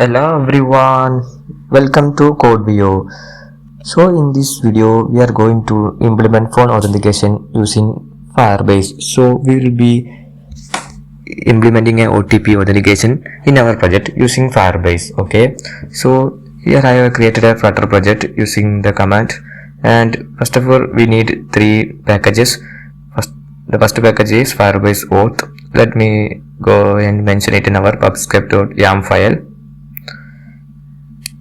Hello everyone, welcome to CodeVio. So in this video we are going to implement phone authentication using Firebase. So we will be implementing an OTP authentication in our project using Firebase. Okay, so here I have created a Flutter project using the command, and first of all we need three packages. The first package is Firebase Auth. Let me go and mention it in our pubscript.yam file.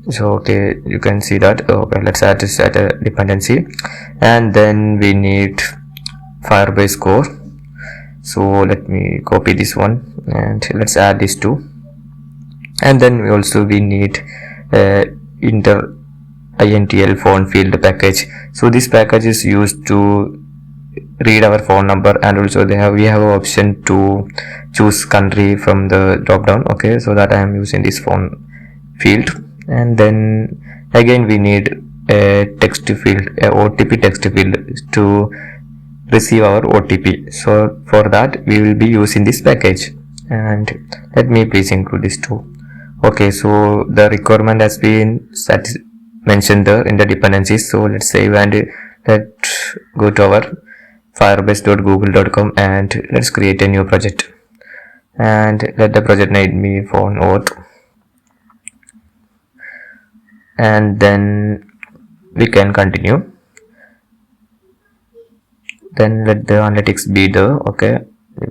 So okay, you can see that. Okay, let's add this as a dependency, and then we need Firebase core. So let me copy this one and let's add these two, and then we need intl phone field package. So this package is used to read our phone number, and also we have an option to choose country from the drop down. Okay, so that I am using this phone field, and then again we need a text field, a OTP text field to receive our OTP. So for that we will be using this package, and let me please include this too. Okay, so the requirement has been mentioned there in the dependencies. So let's save and let's go to our firebase.google.com and let's create a new project, and let the project name be phone auth, and then we can continue. Then let the analytics be there. Okay,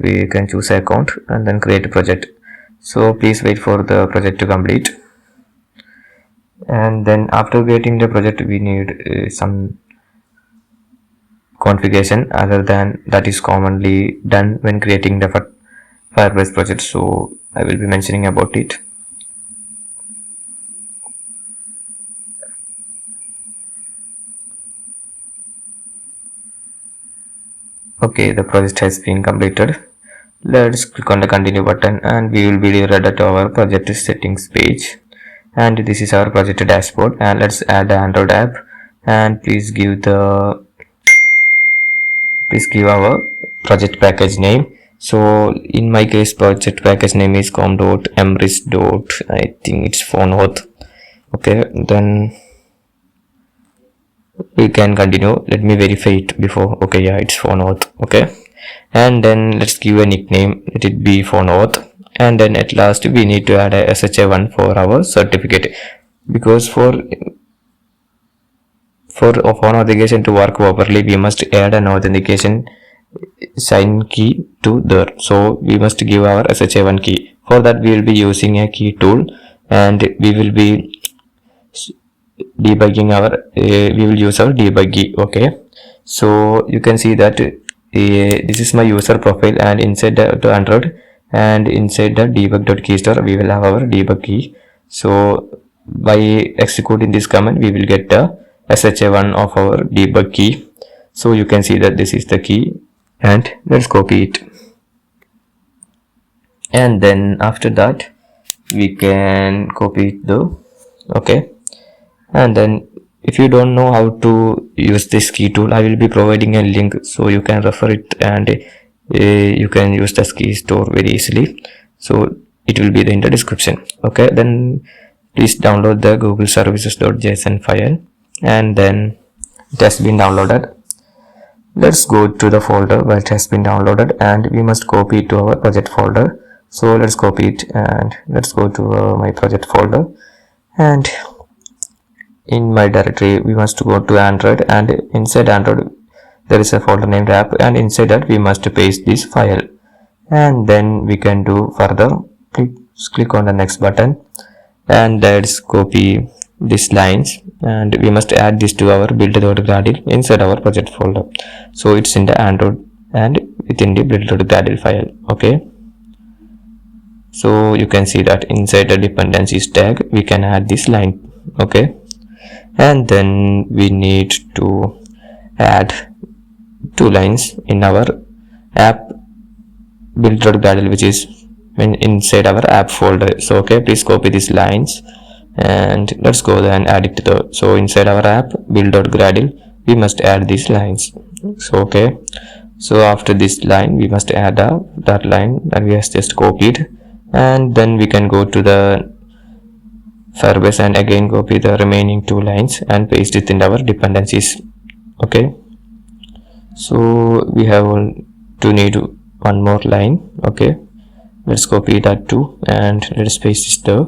we can choose account and then create a project. So please wait for the project to complete, and then after creating the project we need some configuration other than that is commonly done when creating the Firebase project. So I will be mentioning about it. Okay, the project has been completed. Let's click on the continue button, and we will be redirected to our project settings page, and this is our project dashboard. And let's add the Android app, and please give our project package name. So in my case project package name is com.emris. I think it's phone auth. Okay, then we can continue. Let me verify it before. Okay, yeah, it's phone auth. Okay, and then let's give a nickname. Let it be phone auth, and then at last we need to add a SHA1 for our certificate, because for phone authentication to work properly we must add an authentication sign key to there. So we must give our SHA1 key. For that we will be using a key tool, and we will be debugging we will use our debug key. Okay, so you can see that this is my user profile, and inside the Android and inside the debug.key store we will have our debug key. So by executing this command we will get the SHA1 of our debug key. So you can see that this is the key, and let's copy it, and then after that we can copy it though. Okay, and then if you don't know how to use this key tool, I will be providing a link so you can refer it, and you can use the key store very easily. So it will be in the description. Okay, then please download the google services.json file, and then it has been downloaded. Let's go to the folder where it has been downloaded, and we must copy it to our project folder. So let's copy it, and let's go to my project folder, and in my directory we must go to Android, and inside Android there is a folder named app, and inside that we must paste this file, and then we can do further. Click on the next button, and let's copy these lines, and we must add this to our build.gradle inside our project folder. So it's in the Android and within the build.gradle file. Okay, so you can see that inside the dependencies tag we can add this line. Okay, and then we need to add two lines in our app build.gradle, which is inside our app folder. So okay, please copy these lines, and let's go there and add it to the, so inside our app build.gradle we must add these lines. So okay, so after this line we must add that line that we have just copied, and then we can go to the Firebase and again copy the remaining 2 lines and paste it in our dependencies. Okay, so we have to need one more line. Okay, let's copy that too and let's paste this there.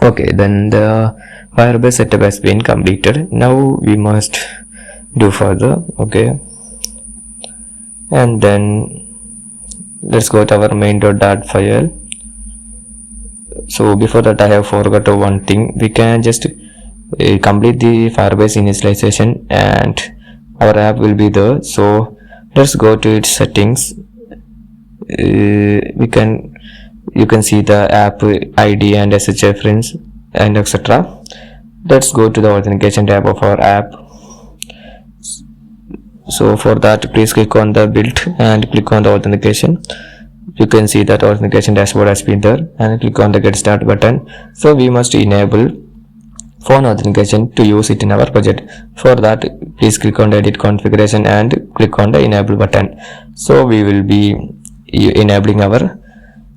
Okay, then the Firebase setup has been completed. Now we must do further. Okay, and then let's go to our main.dart file. So before that I have forgot one thing. We can just complete the Firebase initialization and our app will be there. So let's go to its settings. You can see the app ID and SSH reference and etc. Let's go to the authentication tab of our app. So for that, please click on the build and click on the authentication. You can see that authentication dashboard has been there, and click on the get start button. So we must enable phone authentication to use it in our project. For that, please click on the edit configuration and click on the enable button. So we will be enabling our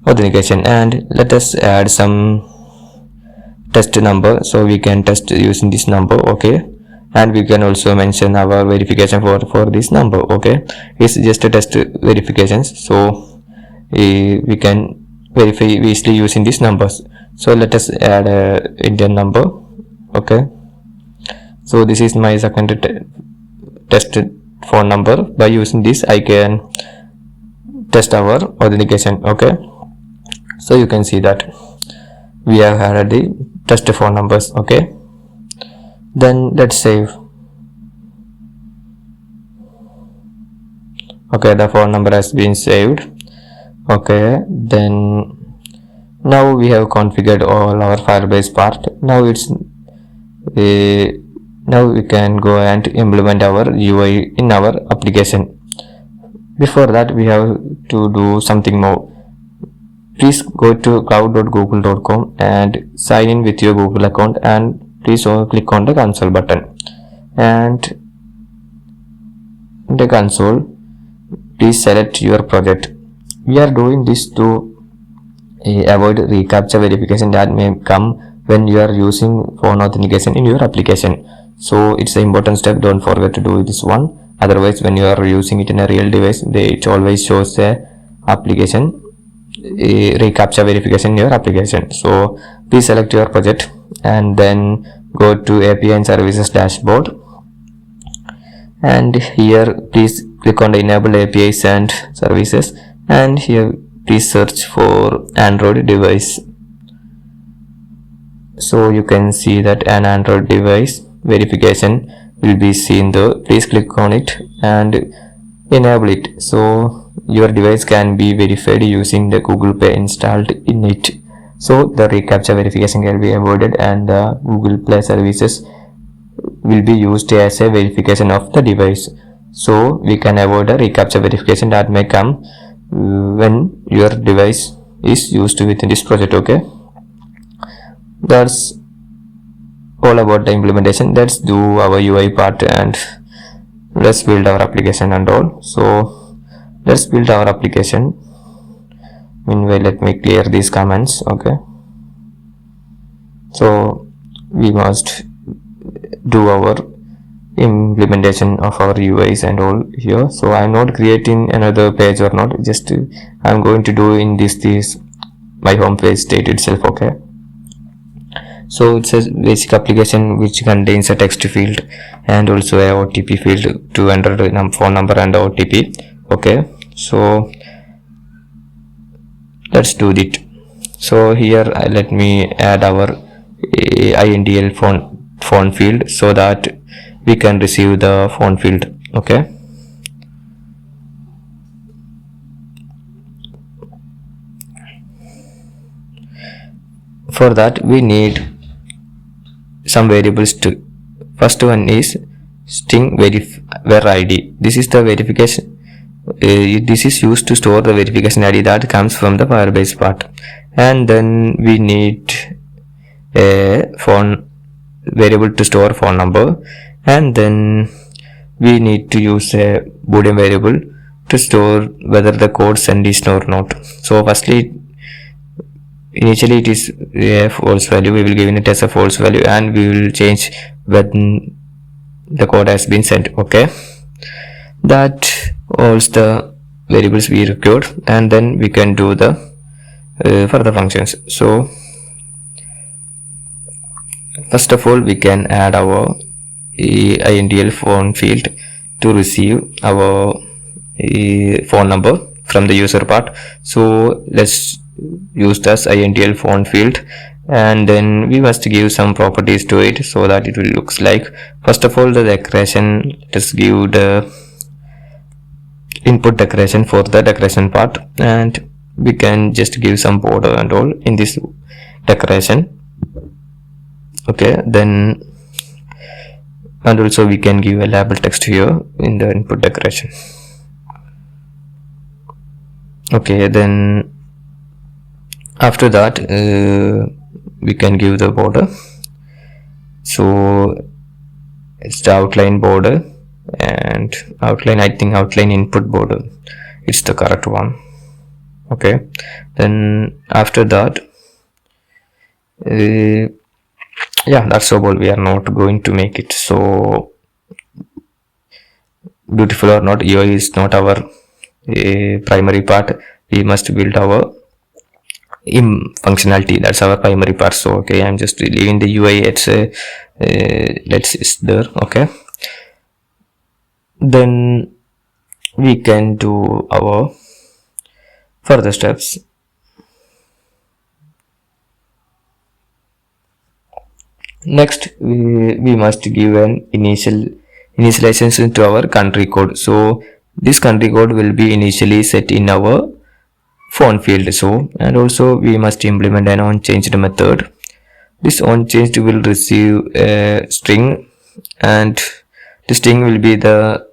authentication, and let us add some test number so we can test using this number. Okay, and we can also mention our verification for this number. Okay, it's just a test verifications, so we can verify easily using these numbers. So let us add a Indian number. Okay, so this is my second test phone number. By using this I can test our authentication. Okay, so you can see that we have added the test phone numbers. Okay, then let's save. Okay, the phone number has been saved. Okay, then now we have configured all our Firebase part. Now now we can go and implement our UI in our application. Before that, we have to do something more. Please go to cloud.google.com and sign in with your Google account, and please click on the console button, and in the console please select your project. We are doing this to avoid reCAPTCHA verification that may come when you are using phone authentication in your application. So it's an important step, don't forget to do this one. Otherwise, when you are using it in a real device, it always shows the application reCAPTCHA verification in your application. So please select your project and then go to API and services dashboard, and here please click on the enable APIs and services, and here please search for Android device. So you can see that an Android device verification will be seen there. Please click on it and enable it, so your device can be verified using the Google Pay installed in it. So the reCAPTCHA verification can be avoided, and the Google Play services will be used as a verification of the device. So we can avoid a reCAPTCHA verification that may come when your device is used within this project. Okay, that's all about the implementation. Let's do our UI part and let's build our application and all. So let's build our application. Meanwhile, let me clear these comments. Okay, so we must do our implementation of our UIs and all here. So I'm not creating another page or not, just I'm going to do in this my home page state itself. Okay, so it's a basic application which contains a text field and also a OTP field to enter the phone number and the OTP. Okay, so let's do it. So here let me add our INDL phone field so that we can receive the phone field. Okay, for that we need some variables to. First one is string var id. This is the verification. This is used to store the verification ID that comes from the Firebase part, and then we need a phone variable to store phone number, and then we need to use a boolean variable to store whether the code send is or not. So firstly initially it is a false value, we will give it as a false value, and we will change when the code has been sent. Okay, that all the variables we required, and then we can do the further functions. So first of all, we can add our INTL phone field to receive our phone number from the user part. So let's use this INTL phone field, and then we must give some properties to it so that it will looks like. First of all, the decoration, let's give the input decoration for the decoration part, and we can just give some border and all in this decoration. Okay, then, and also we can give a label text here in the input decoration. Okay, then after that we can give the border. So it's the outline border, and outline, I think outline input border, it's the correct one. Okay, then after that yeah, that's all. We are not going to make it so beautiful or not. UI is not our primary part. We must build our functionality, that's our primary part. So okay, I'm just leaving the UI, it's let's is there. Okay, then we can do our further steps. Next, we must give an initialization to our country code. So this country code will be initially set in our phone field. So, and also we must implement an onChanged method. This onChanged will receive a string, and the string will be the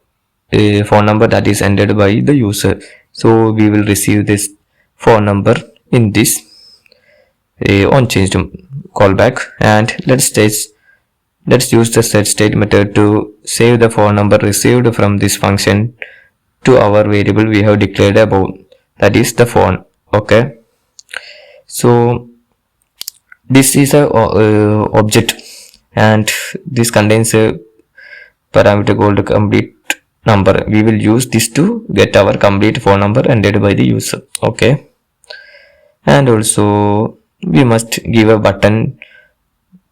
phone number that is entered by the user. So we will receive this phone number in this onChanged callback, and let's use the setState method to save the phone number received from this function to our variable we have declared above, that is the phone. Okay, so this is a object, and this contains a parameter called complete number. We will use this to get our complete phone number entered by the user. Okay, and also we must give a button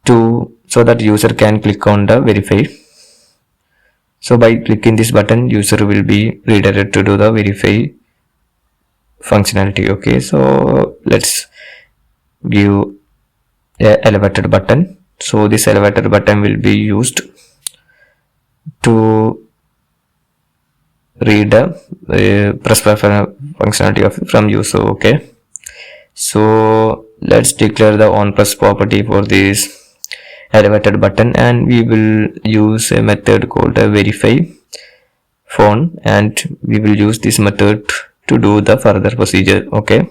to so that user can click on the verify. So by clicking this button, user will be redirected to do the verify functionality. Okay, so let's give a elevated button. So this elevated button will be used to read the press functionality of from user. Okay, so let's declare the onPress property for this elevated button, and we will use a method called a verify phone, and we will use this method to do the further procedure. Okay,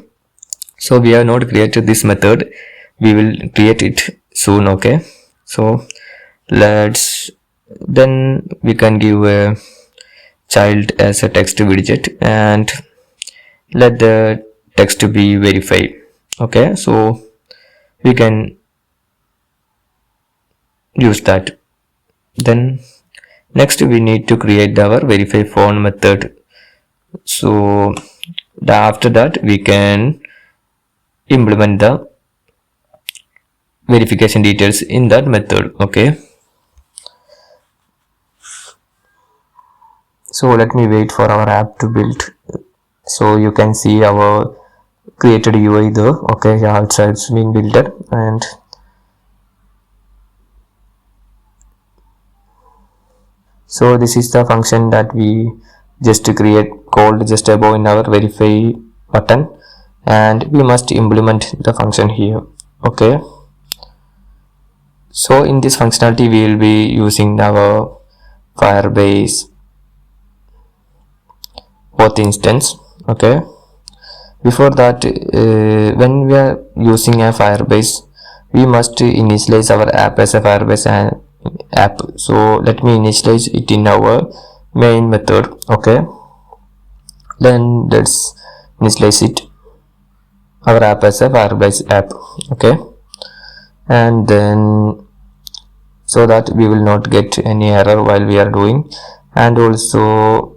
so we have not created this method, we will create it soon. Okay, so then we can give a child as a text widget, and let the text be verified. Okay, so we can use that. Then next we need to create our verify phone method. So after that we can implement the verification details in that method. Okay, so let me wait for our app to build, so you can see our created UI there. Okay, yeah, it's been built, and so this is the function that we just create called just above in our verify button, and we must implement the function here. Okay, so in this functionality we will be using our Firebase auth instance. Okay, before that when we are using a Firebase, we must initialize our app as a Firebase app. So let me initialize it in our main method. Okay, then let's initialize it. our app as a Firebase app. Okay, and then so that we will not get any error while we are doing. And also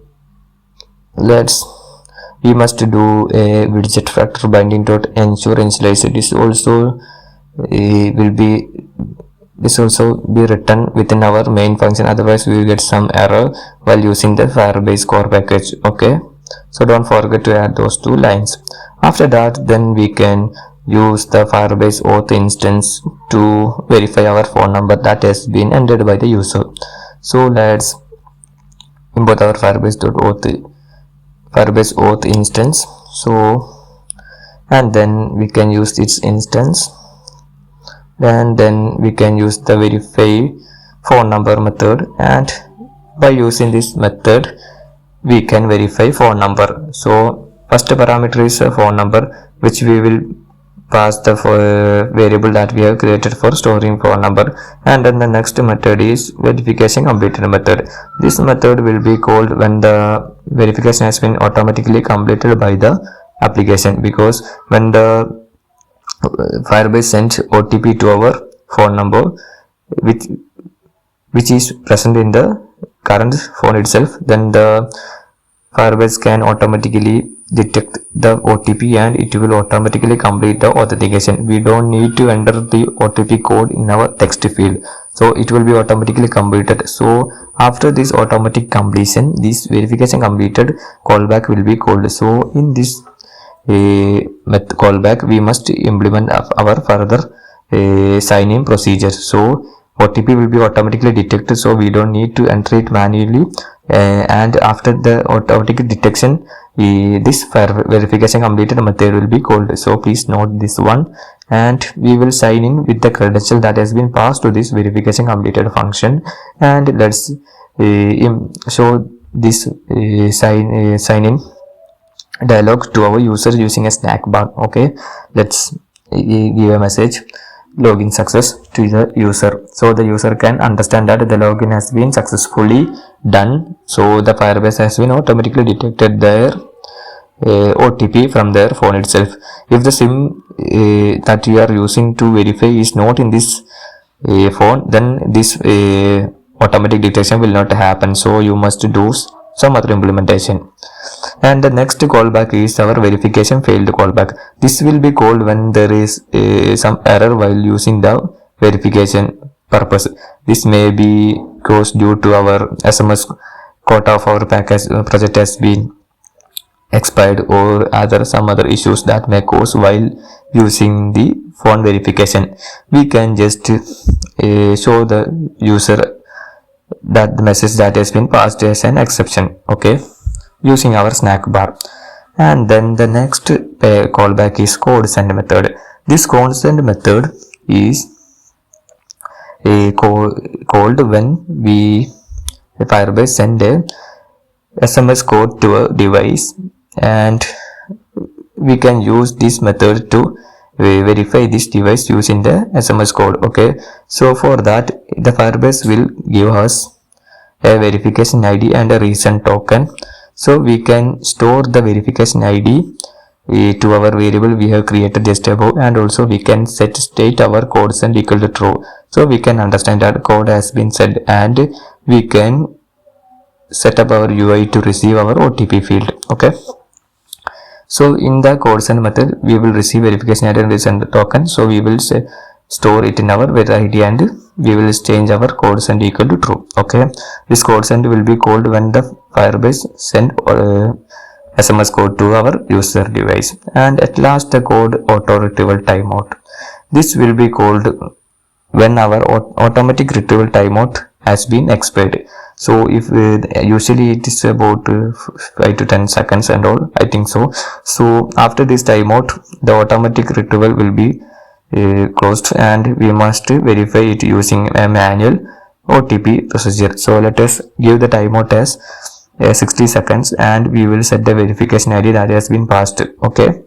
we must do a widget factor binding dot ensure initialize. This also be written within our main function, otherwise we will get some error while using the Firebase core package. Okay, so don't forget to add those two lines. After that, then we can use the Firebase auth instance to verify our phone number that has been entered by the user. So let's import our Firebase auth instance. So, and then we can use its instance, and then we can use the verify phone number method, and by using this method we can verify phone number. So first parameter is a phone number, which we will pass the variable that we have created for storing phone number. And then the next method is verification completed method. This method will be called when the verification has been automatically completed by the application, because when the Firebase sends OTP to our phone number, which is present in the current phone itself, then the Firebase can automatically detect the OTP and it will automatically complete the authentication. We don't need to enter the OTP code in our text field, so it will be automatically completed. So after this automatic completion, this verification completed callback will be called. So in this callback we must implement our further sign-in procedure. So OTP will be automatically detected, so we don't need to enter it manually. And after the automatic detection, this verification completed method will be called. So please note this one, and we will sign in with the credential that has been passed to this verification completed function. And let's show this sign in dialog to our user using a snack bar. Okay, let's give a message login success to the user, so the user can understand that the login has been successfully done. So the Firebase has been automatically detected their OTP from their phone itself. If the SIM that you are using to verify is not in this phone, then this automatic detection will not happen, so you must do some other implementation. And the next callback is our verification failed callback. This will be called when there is some error while using the verification purpose. This may be caused due to our SMS quota of our package project has been expired, or some other issues that may cause while using the phone verification. We can just show the user that the message that has been passed as an exception. Okay, using our snack bar. And then the next callback is code send method. This code send method is called when Firebase send a SMS code to a device, and we can use this method to verify this device using the SMS code. Okay, so for that the Firebase will give us a verification ID and a recent token. So we can store the verification ID to our variable we have created just above, and also we can set state our code send equal to true, so we can understand that code has been sent, and we can set up our UI to receive our OTP field. Okay, so in the code send method we will receive verification ID and recent token, so we will store it in our ID and we will change our code send equal to true. Okay, this code send will be called when the Firebase send SMS code to our user device. And at last the code auto retrieval timeout. This will be called when our automatic retrieval timeout has been expired. So if usually it is about 5 to 10 seconds and all, I think so. So after this timeout the automatic retrieval will be closed, and we must verify it using a manual OTP procedure. So let us give the timeout as 60 seconds, and we will set the verification ID that has been passed. Okay,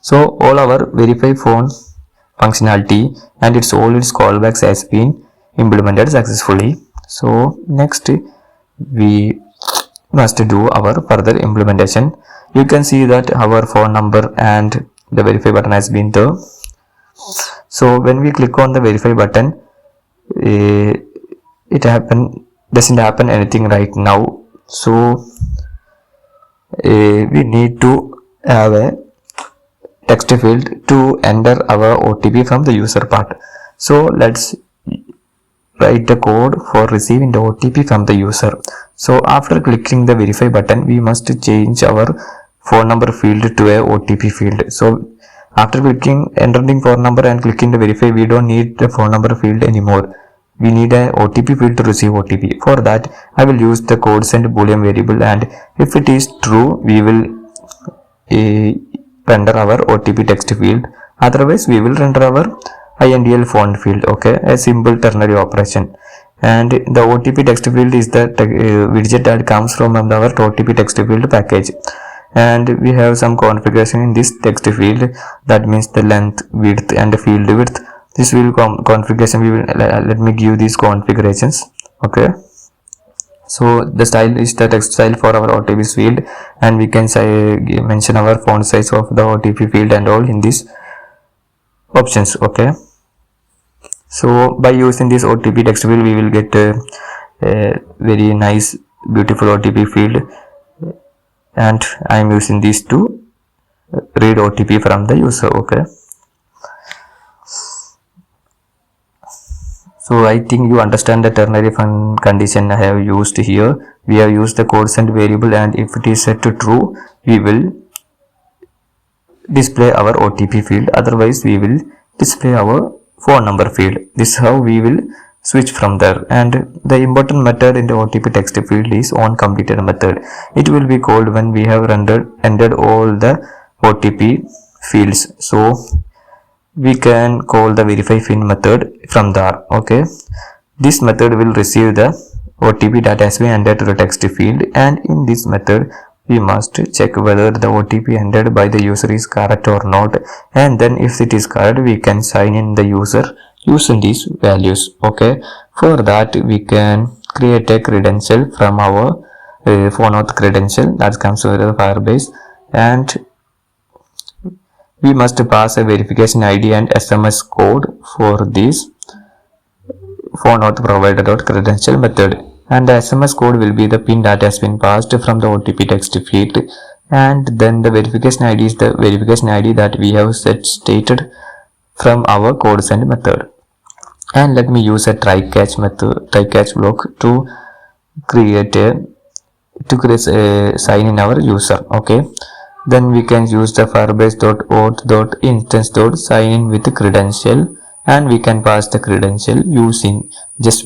so all our verify phone functionality and all its callbacks has been implemented successfully. So next we must do our further implementation. You can see that our phone number and the verify button has been there. So when we click on the verify button, it doesn't happen anything right now. So we need to have a text field to enter our OTP from the user part. So let's write the code for receiving the OTP from the user. So after clicking the verify button, we must change our phone number field to a OTP field. So after entering phone number and clicking the verify, we don't need the phone number field anymore. We need a OTP field to receive OTP. For that, I will use the code send boolean variable, and if it is true, we will render our OTP text field. Otherwise, we will render our INDL font field. Okay, a simple ternary operation. And the OTP text field is the widget that comes from our OTP text field package. And we have some configuration in this text field, that means the length, width, and the field width. This will configuration. We will let me give these configurations. Okay. So the style is the text style for our OTP field, and we can say mention our font size of the OTP field and all in these options. Okay. So by using this OTP text field, we will get a very nice, beautiful OTP field, and I am using these to read OTP from the user. Okay. So I think you understand the ternary condition I have used here. We have used the code send variable, and if it is set to true, we will display our OTP field. Otherwise, we will display our phone number field. This is how we will switch from there. And the important method in the OTP text field is onCompleted method. It will be called when we have entered all the OTP fields. So we can call the verify fin method from there. Okay, this method will receive the OTP that has been entered to the text field, and in this method we must check whether the OTP entered by the user is correct or not, and then if it is correct, we can sign in the user using these values. Okay, for that we can create a credential from our phone auth credential that comes with the Firebase, and we must pass a verification ID and SMS code for this phone auth provider.credential method, and the SMS code will be the pin that has been passed from the OTP text field, and then the verification ID is the verification ID that we have stated from our code send method. And let me use a try catch block to create a sign in our user. Okay, then we can use the firebase.auth.instance.sign in with the credential, and we can pass the credential using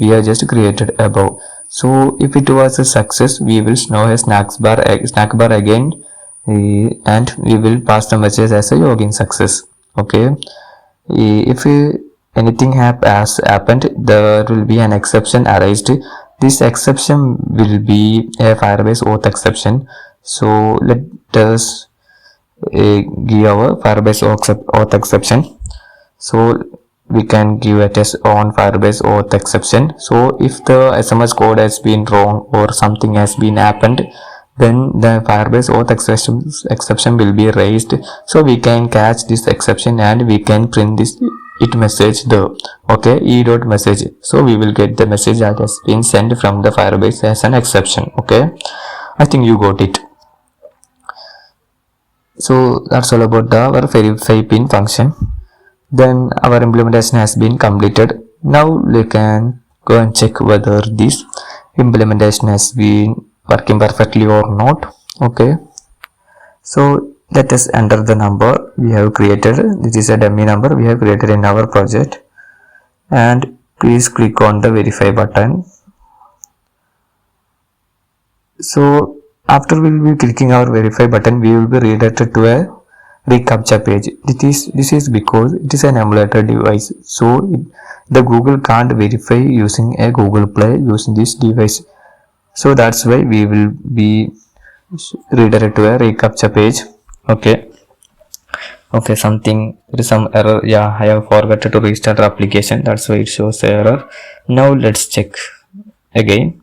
we have just created above. So if it was a success, we will show a snack bar again, and we will pass the message as a login success. Okay, if anything has happened, there will be an exception arised. This exception will be a Firebase auth exception. So let us give our Firebase auth exception. So we can give a test on Firebase auth exception. So if the SMS code has been wrong or something has been happened, then the Firebase auth exception will be raised. So we can catch this exception and we can print this message there. Okay, e.message. So we will get the message that has been sent from the Firebase as an exception. Okay, I think you got it. So that's all about our verify pin function. Then our implementation has been completed. Now we can go and check whether this implementation has been working perfectly or not. Okay, so let us enter the number we have created. This is a dummy number we have created in our project, and please click on the verify button. So after we will be clicking our verify button, we will be redirected to a reCAPTCHA page. This is because it is an emulator device, so the Google can't verify using a Google Play using this device. So that's why we will be redirected to a reCAPTCHA page. Okay, there is some error. Yeah, I have forgotten to restart the application, that's why it shows the error. Now let's check again.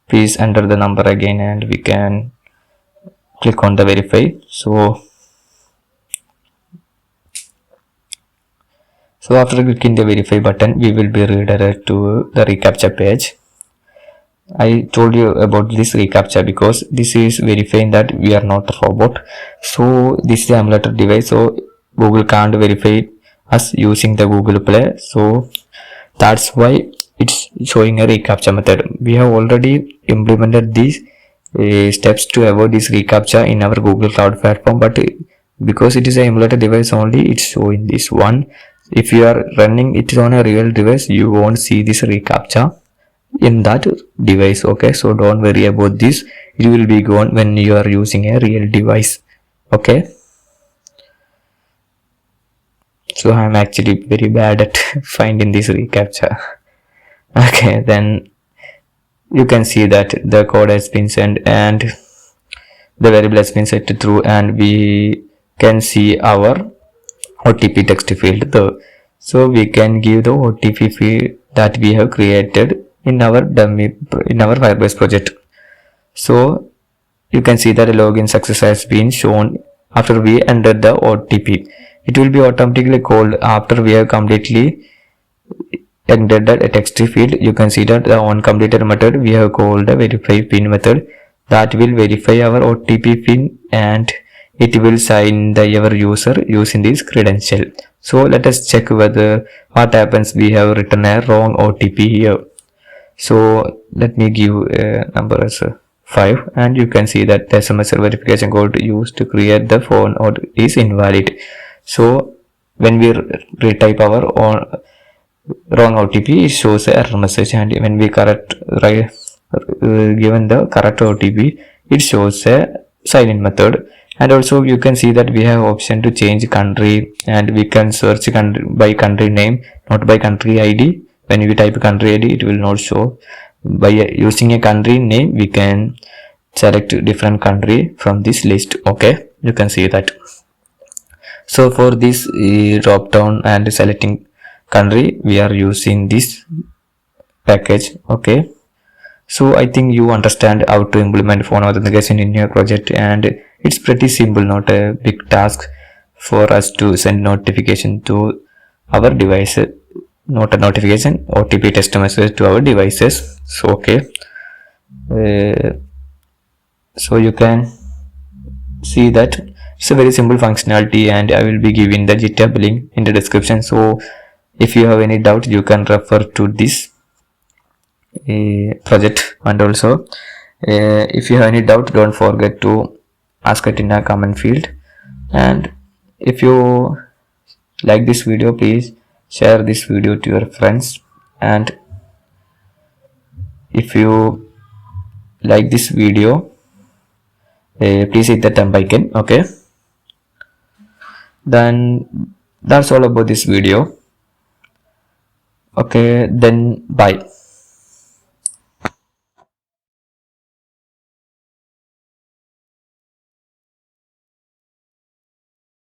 Please enter the number again and we can click on the verify. So So after clicking the verify button, we will be redirected to the reCAPTCHA page. I told you about this reCAPTCHA because this is verifying that we are not a robot. So this is the emulator device, so Google can't verify us using the Google Play. So that's why it's showing a reCAPTCHA method. We have already implemented these steps to avoid this reCAPTCHA in our Google Cloud platform, but because it is an emulator device only, it's showing this one. If you are running it on a real device, you won't see this reCAPTCHA in that device. Okay, so don't worry about this, it will be gone when you are using a real device. Okay, so I'm actually very bad at finding this reCAPTCHA. Okay, then you can see that the code has been sent and the variable has been set to true, and we can see our OTP text field though. So we can give the OTP field that we have created in our Firebase project. So you can see that a login success has been shown after we enter the OTP. It will be automatically called after we have completely entered the text field. You can see that the onCompleted method we have called the verify pin method that will verify our OTP pin, and it will sign the our user using this credential. So let us check whether what happens we have written a wrong OTP here. So let me give a number as 5, and you can see that the SMS verification code used to create the phone is invalid. So when we retype our own wrong OTP, it shows an error message, and when we given the correct OTP, it shows a sign-in method. And also you can see that we have option to change country, and we can search country by country name, not by country ID. When we type country ID, it will not show. By using a country name, we can select different country from this list. Okay, you can see that. So for this drop down and selecting country, we are using this package. Okay, so I think you understand how to implement phone authentication in your project, and it's pretty simple, not a big task for us to send notification to our devices, not a notification, OTP text message to our devices. So okay, so you can see that it's a very simple functionality, and I will be giving the GitHub link in the description. So if you have any doubt, you can refer to this project. And also if you have any doubt, don't forget to ask it in a comment field. And if you like this video, please share this video to your friends, and if you like this video, please hit the thumb icon. Okay, then that's all about this video. Okay, then bye.